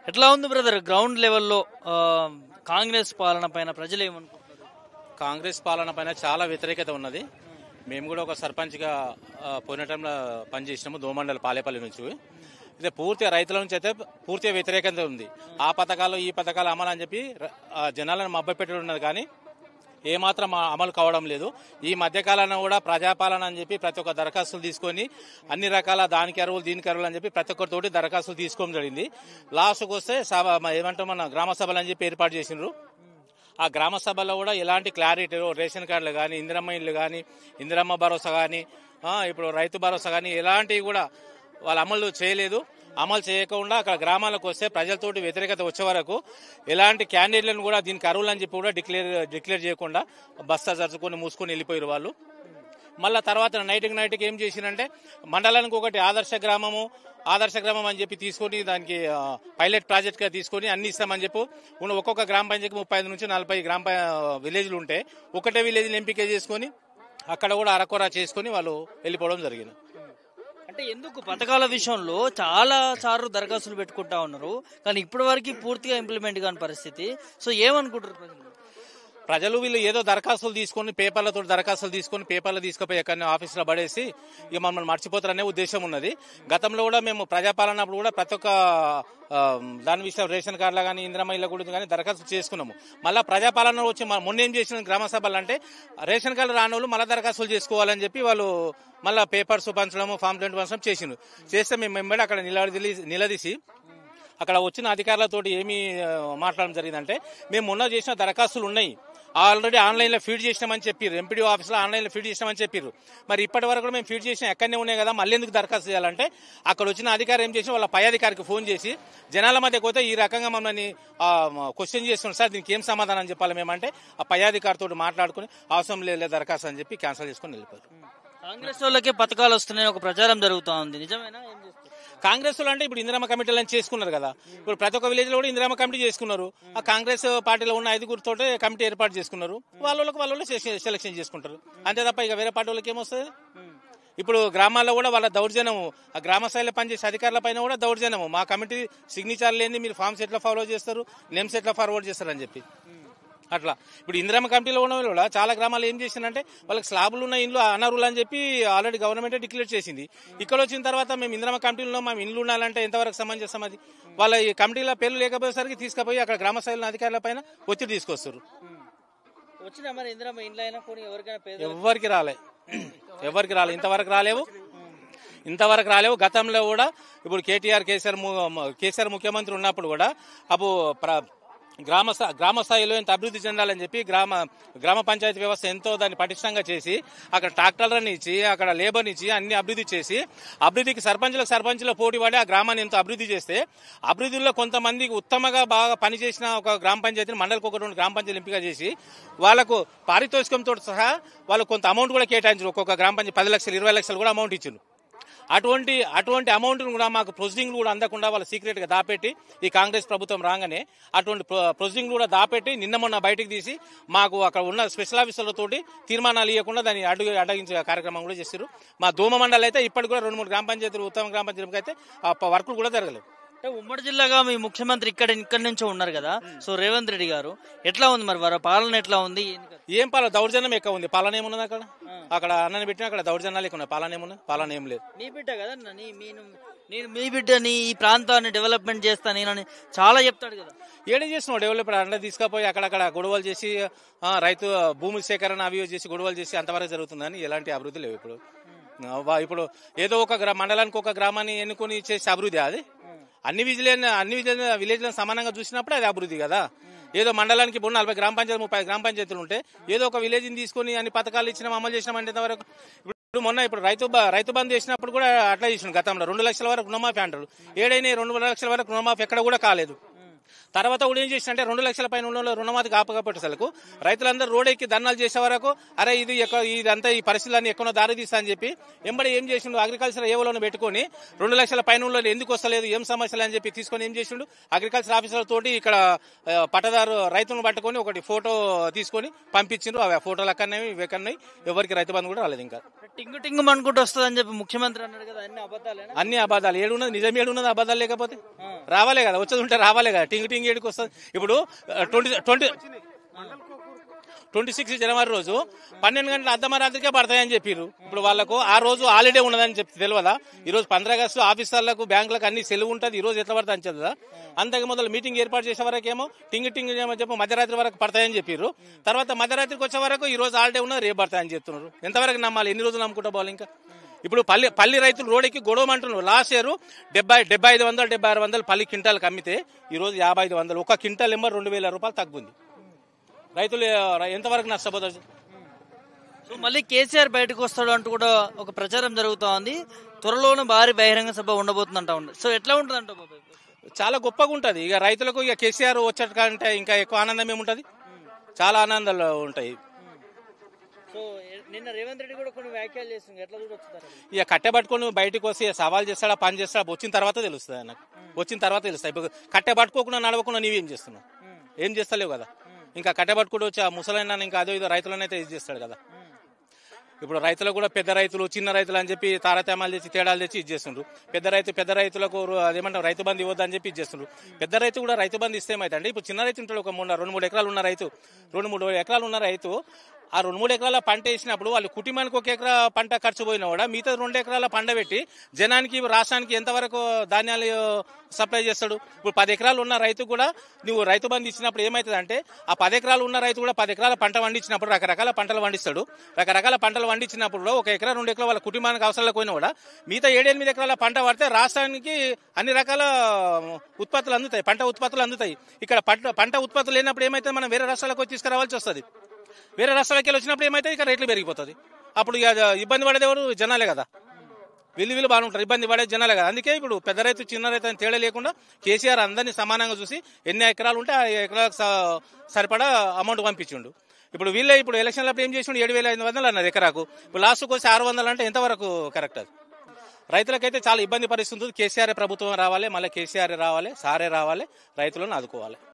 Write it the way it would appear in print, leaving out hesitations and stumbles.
ఎట్లా ఉంది brother ground లెవెల్లో కాంగ్రెస్ పాలన పైన ప్రజలు ఏమనుకుంటున్నారు? కాంగ్రెస్ పాలన పైన చాలా వ్యతిరేకత ఉన్నది. మేము కూడా ఒక సర్పంచ్గా పోయిన టైంలో పనిచేసినాము దోమండల పాలేపల్లి నుంచి. అయితే పూర్తిగా రైతుల నుంచి అయితే పూర్తిగా వ్యతిరేకత ఉంది. ఆ పథకాలు ఈ పథకాలు అమలు అని చెప్పి జనాలను మభ్యపెట్టడం ఉన్నది, కానీ ఏమాత్రం అమలు కావడం లేదు. ఈ మధ్యకాలంలో కూడా ప్రజాపాలన అని చెప్పి ప్రతి ఒక్క దరఖాస్తులు తీసుకొని అన్ని రకాల దానికి అరువులు దీనికి అరువులు అని చెప్పి ప్రతి ఒక్కరితోటి దరఖాస్తులు తీసుకోవడం జరిగింది. లాస్ట్కి వస్తే ఏమంటాం మన గ్రామ సభలు అని చెప్పి ఏర్పాటు చేసినారు. ఆ గ్రామ సభలో కూడా ఎలాంటి క్లారిటీ రేషన్ కార్డులు కానీ ఇందిరమ్మ ఇళ్ళు కానీ ఇందిరమ్మ భరోసా కానీ ఇప్పుడు రైతు భరోసా కానీ ఎలాంటివి కూడా వాళ్ళు అమలు చేయలేదు. అమలు చేయకుండా అక్కడ గ్రామాలకు వస్తే ప్రజలతోటి వ్యతిరేకత వచ్చే వరకు ఎలాంటి క్యాండిడేట్లను కూడా దీనికి అర్హులు అని చెప్పి కూడా డిక్లేర్ చేయకుండా బస్తా జరుచుకొని మూసుకొని వెళ్ళిపోయారు వాళ్ళు. మళ్ళీ తర్వాత నైట్కి ఏం చేసినంటే మండలానికి ఒకటి ఆదర్శ గ్రామం అని చెప్పి తీసుకొని దానికి పైలట్ ప్రాజెక్ట్గా తీసుకొని అన్ని ఇస్తామని చెప్పి ఒక్కొక్క గ్రామ పంచాయతీకి 35 నుంచి 40 విలేజ్లు ఉంటే ఒకటే విలేజ్ని ఎంపిక చేసుకొని అక్కడ కూడా అరకొర చేసుకొని వాళ్ళు వెళ్ళిపోవడం జరిగింది. అంటే ఎందుకు పథకాల విషయంలో చాలా సార్లు దరఖాస్తులు పెట్టుకుంటా ఉన్నారు, కానీ ఇప్పటి వరకు పూర్తిగా ఇంప్లిమెంట్ కాని పరిస్థితి. సో ఏమనుకుంటారు ప్రజలు? వీళ్ళు ఏదో దరఖాస్తులు తీసుకొని దరఖాస్తులు తీసుకొని పేపర్లు తీసుకుపోయి ఎక్కడ ఆఫీసులో పడేసి ఇక మమ్మల్ని మర్చిపోతారనే ఉద్దేశం ఉన్నది. గతంలో కూడా మేము ప్రజాపాలనప్పుడు కూడా ప్రతి ఒక్క దాని విషయం రేషన్ కార్డులో కానీ ఇందిరమ్మ ఇళ్ళ గురించి కానీ దరఖాస్తు చేసుకున్నాము. మళ్ళీ ప్రజాపాలన వచ్చి మొన్న ఏం చేసిన గ్రామ సభలు అంటే రేషన్ కార్డు రాని వాళ్ళు మళ్ళీ దరఖాస్తులు చేసుకోవాలని చెప్పి వాళ్ళు మళ్ళీ పేపర్స్ పంచడము ఫామ్ 20 పంచడం చేసిండు. చేస్తే మేము వెంబడి అక్కడ నిలదీసి అక్కడ వచ్చిన అధికారులతోటి ఏమి మాట్లాడడం జరిగిందంటే మేము మొన్న చేసిన దరఖాస్తులు ఉన్నాయి, ఆల్రెడీ ఆన్లైన్లో ఫీడ్ చేసినామని చెప్పారు. ఎంపీడీ ఆఫీస్లో ఆన్లైన్లో ఫీడ్ చేసినామని చెప్పారు. మరి ఇప్పటి వరకు కూడా మేము ఫీడ్ చేసిన ఎక్కడనే ఉన్నాయి కదా, మళ్ళీ ఎందుకు దరఖాస్తు చేయాలంటే అక్కడ వచ్చిన అధికారి ఏం చేసి వాళ్ళ పై అధికారికి ఫోన్ చేసి జనాల మధ్య పోతే ఈ రకంగా మమ్మల్ని క్వశ్చన్ చేస్తున్నాం సార్, దీనికి ఏం సమాధానం చెప్పాలి మేమంటే ఆ పై అధికారితో మాట్లాడుకుని అవసరం లేదు దరఖాస్తు అని చెప్పి క్యాన్సిల్ చేసుకుని వెళ్ళిపోయారు. కాంగ్రెస్ వాళ్ళకే పథకాలు వస్తున్నాయి ఒక ప్రచారం జరుగుతూ ఉంది, నిజమేనా? కాంగ్రెస్ వాళ్ళు అంటే ఇప్పుడు ఇందిరమ్మ కమిటీలను చేసుకున్నారు కదా, ఇప్పుడు ప్రతి ఒక్క విలేజ్ లో కూడా ఇందిరమ్మ కమిటీ చేసుకున్నారు. ఆ కాంగ్రెస్ పార్టీలో ఉన్న 5 తోటే కమిటీ ఏర్పాటు చేసుకున్నారు. వాళ్ళ సెలక్షన్ చేసుకుంటారు అంతే తప్ప ఇక వేరే పార్టీ వాళ్ళకి ఏమొస్తుంది? ఇప్పుడు గ్రామాల్లో కూడా వాళ్ళ దౌర్జన్యము, ఆ గ్రామ స్థాయిలో పనిచేసే అధికారుల పైన కూడా దౌర్జన్యము. మా కమిటీ సిగ్నేచర్ లేని మీరు ఫామ్స్ ఎట్లా ఫాలో చేస్తారు, నేమ్స్ ఎట్లా ఫార్వర్డ్ చేస్తారు అని చెప్పి అట్లా. ఇప్పుడు ఇందిరమ్మ కమిటీలో ఉన్న వాళ్ళు కూడా చాలా గ్రామాలు ఏం చేసిందంటే వాళ్ళకి స్లాబులు ఉన్న ఇండ్లు అనర్హులు అని చెప్పి ఆల్రెడీ గవర్నమెంటే డిక్లేర్ చేసింది. ఇక్కడ వచ్చిన తర్వాత మేము ఇందిరమ్మ కమిటీలో మేము ఇండ్లు ఉండాలంటే ఎంతవరకు సమంజసం? అది వాళ్ళ ఈ కమిటీల పేర్లు లేకపోయేసరికి తీసుకుపోయి అక్కడ గ్రామ స్థాయిలో అధికారుల పైన ఒత్తిడి తీసుకొస్తారు. ఎవరికి రాలే ఇంతవరకు రాలేవు. గతంలో కూడా ఇప్పుడు కేసీఆర్ ముఖ్యమంత్రి ఉన్నప్పుడు కూడా అప్పుడు గ్రామ స్థాయిలో ఎంత అభివృద్ధి చెందాలని చెప్పి గ్రామ పంచాయతీ వ్యవస్థ ఎంతో దాన్ని పటిష్టంగా చేసి అక్కడ ట్రాక్టర్లను ఇచ్చి అక్కడ లేబర్ని ఇచ్చి అన్ని అభివృద్ధి చేసి అభివృద్ధికి సర్పంచుల పోటీ పడి ఆ గ్రామాన్ని ఎంతో అభివృద్ధి చేస్తే అభివృద్ధిలో కొంతమందికి ఉత్తమంగా బాగా పనిచేసిన ఒక గ్రామ పంచాయతీని మండలికి 1-2 గ్రామ పంచాయతీలు ఎంపిక చేసి వాళ్ళకు పారితోషికంతో సహా వాళ్ళు కొంత అమౌంట్ కూడా కేటాయించారు. ఒక్కొక్క గ్రామ పంచాయతీ 10 లక్షలు 20 లక్షలు కూడా అమౌంట్ ఇచ్చారు. అటువంటి అమౌంట్ కూడా మాకు ప్రొసీడింగ్ కూడా అందకుండా వాళ్ళు సీక్రెట్ గా దాపెట్టి ఈ కాంగ్రెస్ ప్రభుత్వం రాగానే అటువంటి ప్రొసీడింగ్ కూడా దాపెట్టి నిన్న మొన్న బయటకు తీసి మాకు అక్కడ ఉన్న స్పెషల్ ఆఫీసర్లతోటి తీర్మానాలు ఇవ్వకుండా దాన్ని అడ్డగించే కార్యక్రమం కూడా చేశారు. మా దోమ మండలి అయితే ఇప్పటికి కూడా 2-3 గ్రామ పంచాయతీలు ఉత్తమ గ్రామ పంచాయతీలకు అయితే ఆ వర్కులు కూడా జరగలేదు. అంటే ఉమ్మడి జిల్లాగా మీ ముఖ్యమంత్రి ఇక్కడ నుంచో ఉన్నారు కదా, సో రేవంత్ రెడ్డి గారు ఎట్లా ఉంది మరి వారి పాలన ఎట్లా ఉంది? ఏం పాలన? దౌర్జన్యం ఎక్కువ ఉంది. పాలన ఏమున్నది? అక్కడ అన్నని పెట్టినా అక్కడ దౌర్జన్యాలు ఎక్కువ ఉన్నాయి. పాలన ఏమున్నది? పాలన ఏం లేదు. మీ బిడ్డ కదా నేను మీ బిడ్డని ఈ ప్రాంతాన్ని డెవలప్మెంట్ చేస్తా నేనని చాలా చెప్తాడు కదా. ఏడే చేస్తున్నావు డెవలప్మెంట్? అంటే తీసుకుపోయి అక్కడక్కడ గొడవలు చేసి రైతు భూమి సేకరణ అవి చేసి గొడవలు చేసి అంతవరకు జరుగుతుందని ఎలాంటి అభివృద్ధి లేవు. ఇప్పుడు ఏదో ఒక మండలానికి ఒక గ్రామాన్ని ఎన్నుకొని చేసే అభివృద్ధి అది అన్ని విలేజ్లను సమానంగా చూసినప్పుడు అది అభివృద్ధి కదా. ఏదో మండలానికి ఇప్పుడు 40 గ్రామ పంచాయతీ 30 గ్రామ పంచాయతీలు ఉంటే ఏదో ఒక విలేజ్ని తీసుకొని అన్ని పథకాలు ఇచ్చినాం అమలు చేసినామంటే ఎంతవరకు? ఇప్పుడు రైతు బంధు చేసినప్పుడు కూడా అట్లా చేసిన గతంలో 2 లక్షల వరకు రుణమాఫీ అంటారు. ఏడైనా 2 లక్షల వరకు రుణమాఫీ ఎక్కడ కూడా కాలేదు. తర్వాత కూడా ఏం చేసిందంటే 2 లక్షల పైన ఉన్న రుణమాఫీ కాపకపోయేసరికి రైతులందరూ రోడ్ ఎక్కి ధర్నాలు చేసే వరకు అరే ఇదంతా ఈ పరిస్థితులన్నీ ఎక్కడో దారి తీస్తా అని చెప్పి ఎంబడి ఏం చేసిండు అగ్రికల్చర్ ఏవోలను పెట్టుకొని 2 లక్షల పైన ఉన్న ఎందుకు వస్తలేదు ఏం సమస్యలు అని చెప్పి తీసుకొని ఏం చేసిండు అగ్రికల్చర్ ఆఫీసర్ తోటి ఇక్కడ పట్టదారు రైతులను పట్టుకొని ఒకటి ఫోటో తీసుకొని పంపించిండ్రు. అవి ఫోటోలు అక్కడనే ఇవన్నీ ఎవరికి రైతు బంధు కూడా రాలేదు. ఇంకా టింగు టింగు అనుకుంటూ వస్తుంది అని చెప్పి ముఖ్యమంత్రి అన్నాడు కదా, అన్ని అబద్ధాలేనా? అన్ని అబద్ధాలు. ఏడున్నది నిజం, ఏడున్నది అబద్ధాలు లేకపోతే రావాలే కదా, వచ్చేది ఉంటే రావాలే కదా. టింగ్ టింగ్ ఏడుకు వస్తుంది. ఇప్పుడు 26 జనవరి రోజు 12 గంటల అర్ధమరాత్రికే పడతాయని చెప్పారు. ఇప్పుడు వాళ్ళకు ఆ రోజు హాలిడే ఉన్నదని చెప్పి తెలియదా? ఈ రోజు 15 ఆగస్టు ఆఫీసర్లకు బ్యాంకులకు అన్ని సెలవు ఉంటుంది. ఈ రోజు ఎట్లా పడతా అని చెప్దా? అంతకు మొదలు మీటింగ్ ఏర్పాటు చేసే వరకేమో టింగ్ టింగ్ చెప్పి మధ్యరాత్రి వరకు పడతాయని చెప్పారు. తర్వాత మధ్యరాత్రికి వచ్చే వరకు ఈ రోజు హాలిడే ఉన్నది, రేపు పడతాయని చెప్తున్నారు. ఎంతవరకు నమ్మాలి? ఎన్ని రోజులు నమ్ముకుంటా పోవాలి? ఇంకా ఇప్పుడు పల్లి రైతులు రోడ్డుకి గొడవమంటున్నారు. లాస్ట్ ఇయర్ 7500 7600 పల్లి క్వింటాలకు అమ్మితే ఈ రోజు 5500. ఒక క్వింటాల్ నెంబర్ 2000 రూపాయలు తగ్గుంది. రైతులు ఎంతవరకు నష్టపోతారు? సో మళ్ళీ కేసీఆర్ బయటకు వస్తాడు అంటూ కూడా ఒక ప్రచారం జరుగుతా ఉంది. త్వరలోనే భారీ బహిరంగ సభ ఉండబోతుందంటా ఉంది. సో ఎట్లా ఉంటుంది అంట బాబాయ్? చాలా గొప్పగా ఉంటుంది. ఇక రైతులకు ఇక కేసీఆర్ వచ్చేట కంటే ఇంకా ఎక్కువ ఆనందం ఏముంటది? చాలా ఆనందాలు ఉంటాయి. సో నిన్న రేవంత్ రెడ్డి కూడా కొన్ని వ్యాఖ్యలు చేస్తుంది, ఎట్లా చూడొచ్చు? ఇక కట్టెబట్టుకొని బయటకు వస్తే సవాల్ చేస్తాడా పని చేస్తాడా వచ్చిన తర్వాత తెలుస్తుంది. నాకు వచ్చిన తర్వాత తెలుస్తాయి. ఇప్పుడు కట్టెబట్టుకోకుండా నడవకుండా నీవేం చేస్తున్నావు? ఏం చేస్తలేవు కదా. ఇంకా కట్టెబట్టుకుంటూ వచ్చి ఆ ముసలైనా ఇంకా అదో ఇదో రైతులనైతే ఇది చేస్తాడు కదా. ఇప్పుడు రైతులకు కూడా పెద్ద రైతులు చిన్న రైతులు అని చెప్పి తారతమ్యాలు తెచ్చి తేడాలు తెచ్చి ఇది చేస్తుండ్రు. పెద్ద రైతులకు అదేమంటారు రైతు బంధు ఇవ్వద్దు అని చెప్పి ఇది చేస్తుండ్రు. పెద్ద రైతు కూడా రైతు బంధు ఇస్తే ఏమైతే ఇప్పుడు చిన్న రైతు ఉంటాడు, ఒక 2-3 ఎకరాలు ఉన్న రైతు, 2-3 ఎకరాలు ఉన్న రైతు ఆ 2-3 ఎకరాల పంట వేసినప్పుడు వాళ్ళు కుటుంబానికి 1 ఎకరా పంట ఖర్చు పోయినా కూడా మిగతా 2 ఎకరాల పంట పెట్టి జనానికి రాష్ట్రానికి ఎంతవరకు ధాన్యాలు సప్లై చేస్తాడు? ఇప్పుడు 10 ఎకరాలు ఉన్న రైతు కూడా నువ్వు రైతు బంధు ఇచ్చినప్పుడు ఏమవుతుంది అంటే ఆ 10 ఎకరాలు ఉన్న రైతు కూడా 10 ఎకరాల పంట పండించినప్పుడు రకరకాల పంటలు పండిస్తాడు. రకరకాల పంటలు పండించినప్పుడు 1 ఎకరా 2 ఎకరా వాళ్ళ కుటుంబానికి అవసరాలకు పోయినా కూడా మిగతా 7-8 ఎకరాల పంట పడితే రాష్ట్రానికి అన్ని రకాల ఉత్పత్తులు అందుతాయి, పంట ఉత్పత్తులు అందుతాయి. ఇక్కడ పంట ఉత్పత్తులు లేనప్పుడు ఏమైతే మనం వేరే రాష్ట్రాలకు తీసుకురావాల్సి వస్తుంది. వేరే రాష్ట్రాలకి వచ్చినప్పుడు ఏమైతే ఇక్కడ రేట్లు పెరిగిపోతుంది. అప్పుడు ఇబ్బంది పడేది ఎవరు? జనాలే కదా. వీళ్ళు బాగుంటారు, ఇబ్బంది పడేది జనాలే కదా. అందుకే ఇప్పుడు పెద్ద రైతు చిన్న రైతు అని తేడా లేకుండా కేసీఆర్ అందరినీ సమానంగా చూసి ఎన్ని ఎకరాలు ఉంటే ఆ ఎకరాలకు సరిపడా అమౌంట్ పంపించిండు. ఇప్పుడు ఎలక్షన్లప్పుడు ఏం చేసిండు? 7500 అన్నారు ఎకరాకు. ఇప్పుడు లాస్ట్కి వచ్చి 600 అంటే ఎంతవరకు కరెక్ట్? అది రైతులకైతే చాలా ఇబ్బంది పరిస్థితుంది. కేసీఆర్ ప్రభుత్వం రావాలి, మళ్ళీ కేసీఆర్ రావాలి, సారే రావాలి, రైతులను ఆదుకోవాలి.